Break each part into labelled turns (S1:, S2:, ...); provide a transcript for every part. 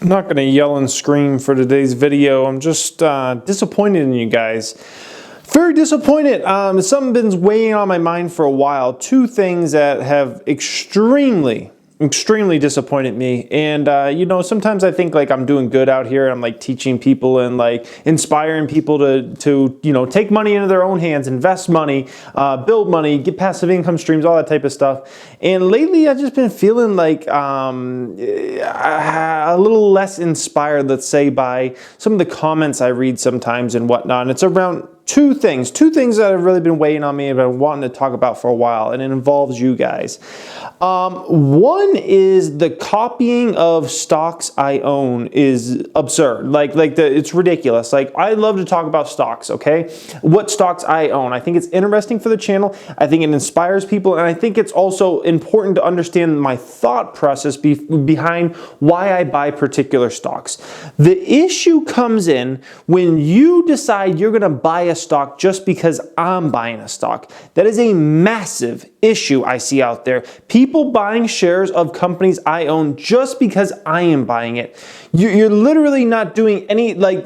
S1: I'm not going to yell and scream for today's video. I'm just disappointed in you guys. Very disappointed. Something's been weighing on my mind for a while. Two things that have extremely disappointed me. And you know, sometimes I think like I'm doing good out here. I'm like teaching people and like inspiring people to you know, take money into their own hands, invest money, build money, get passive income streams, all that type of stuff. And lately I've just been feeling like a little less inspired, let's say, by some of the comments I read sometimes and whatnot. And it's around two things that have really been weighing on me and I've been wanting to talk about for a while, and it involves you guys. One is the copying of stocks I own is absurd. It's ridiculous. Like, I love to talk about stocks, okay? What stocks I own. I think it's interesting for the channel. I think it inspires people, and I think it's also important to understand my thought process behind why I buy particular stocks. The issue comes in when you decide you're going to buy a stock just because I'm buying a stock. That is a massive issue I see out there. People buying shares of companies I own just because I am buying it. You're literally not doing any, like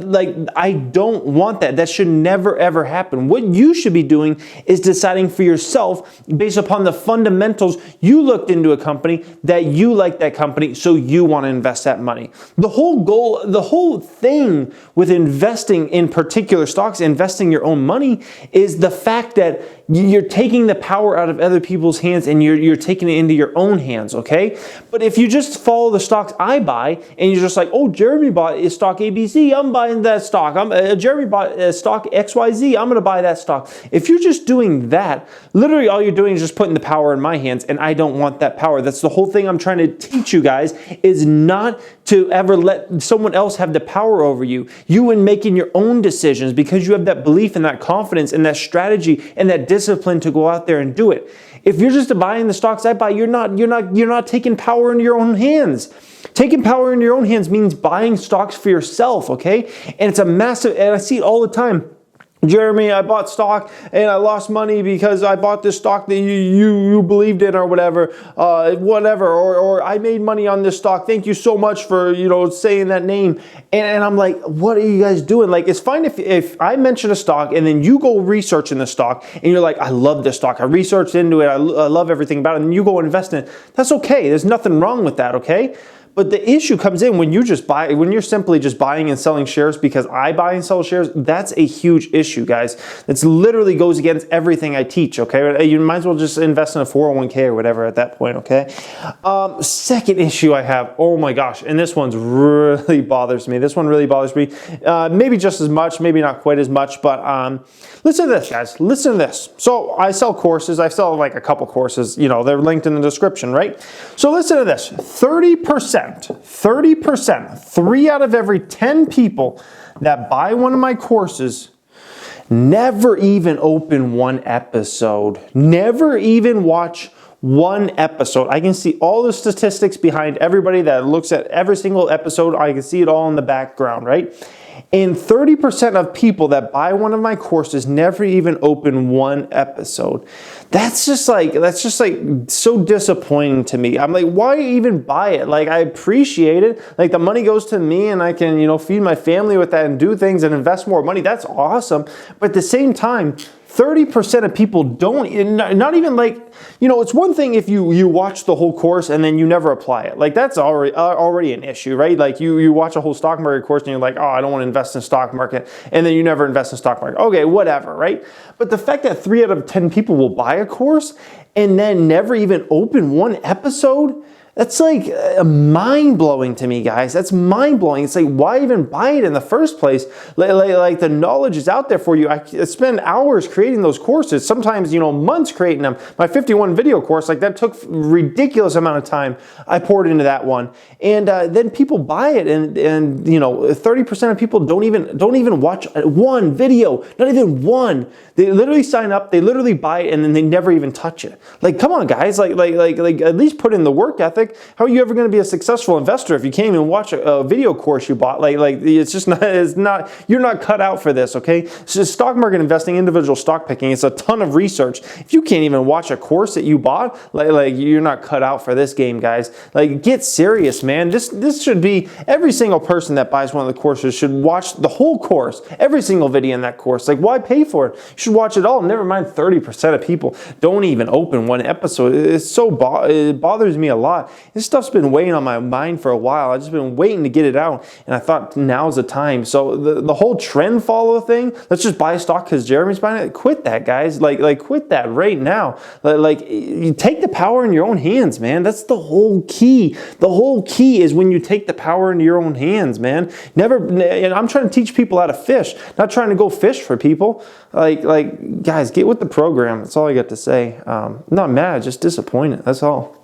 S1: I don't want that. That should never ever happen. What you should be doing is deciding for yourself based upon the fundamentals. You looked into a company that you like that company, so you want to invest that money. The whole goal, the whole thing with investing in particular stocks, investing your own money, is the fact that you're taking the power out of other people's hands and you're taking it into your own hands, okay? But if you just follow the stocks I buy and you're just like, oh, Jeremy bought a stock ABC, I'm buying that stock. Jeremy bought a stock XYZ, I'm going to buy that stock. If you're just doing that, literally all you're doing is just putting the power in my hands, and I don't want that power. That's the whole thing I'm trying to teach you guys, is not to ever let someone else have the power over you. You in making your own decisions, because you have that belief and that confidence and that strategy and that discipline to go out there and do it. If you're just buying the stocks I buy, you're not taking power in your own hands. Taking power in your own hands means buying stocks for yourself, okay? And it's a massive, and I see it all the time. Jeremy, I bought stock and I lost money because I bought this stock that you believed in, or whatever, or I made money on this stock. Thank you so much for, you know, saying that name. And I'm like, what are you guys doing? Like, it's fine if I mention a stock and then you go researching the stock and you're like, I love this stock. I researched into it. I love everything about it. And you go invest in it. That's okay. There's nothing wrong with that, okay? But the issue comes in when you just buy, when you're simply just buying and selling shares because I buy and sell shares. That's a huge issue, guys. It literally goes against everything I teach, okay? You might as well just invest in a 401k or whatever at that point, okay? Second issue I have, oh my gosh, and this one's really bothers me. This one really bothers me. Maybe just as much, maybe not quite as much, but listen to this, guys. Listen to this. So I sell courses. I sell like a couple courses. You know, they're linked in the description, right? So listen to this. 30%, 3 out of every 10 people that buy one of my courses never even open one episode, never even watch one episode. I can see all the statistics behind everybody that looks at every single episode. I can see it all in the background, right? And 30% of people that buy one of my courses never even open one episode. That's just like so disappointing to me. I'm like, why even buy it? Like, I appreciate it. Like, the money goes to me and I can, you know, feed my family with that and do things and invest more money. That's awesome. But at the same time, 30% of people don't, not even like, you know, it's one thing if you watch the whole course and then you never apply it. Like, that's already an issue, right? Like, you watch a whole stock market course and you're like, oh, I don't want to invest in stock market. And then you never invest in stock market. Okay, whatever, right? But the fact that 3 out of 10 people will buy a course and then never even open one episode, that's like mind-blowing to me, guys. That's mind-blowing. It's like, why even buy it in the first place? Like the knowledge is out there for you. I spend hours creating those courses, sometimes, you know, months creating them. My 51 video course, like, that took ridiculous amount of time I poured into that one. And then people buy it, and you know, 30% of people don't even watch one video, not even one. They literally sign up, they literally buy it, and then they never even touch it. Like, come on, guys. Like at least put in the work ethic. topic, how are you ever going to be a successful investor if you can't even watch a video course you bought? Like it's just not, you're not cut out for this, okay? So stock market investing, individual stock picking, it's a ton of research. If you can't even watch a course that you bought, like you're not cut out for this game, guys. Like, get serious, man. This should be, every single person that buys one of the courses should watch the whole course, every single video in that course. Like, why pay for it? You should watch it all. Never mind 30% of people don't even open one episode. It's so it bothers me a lot. This stuff's been weighing on my mind for a while. I've just been waiting to get it out, and I thought now's the time. So the whole trend follow thing, let's just buy stock because Jeremy's buying it. Quit that, guys. Like quit that right now. Like you take the power in your own hands, man. That's the whole key. The whole key is when you take the power into your own hands, man. I'm trying to teach people how to fish, not trying to go fish for people. Like guys, get with the program. That's all I got to say. I'm not mad, just disappointed. That's all.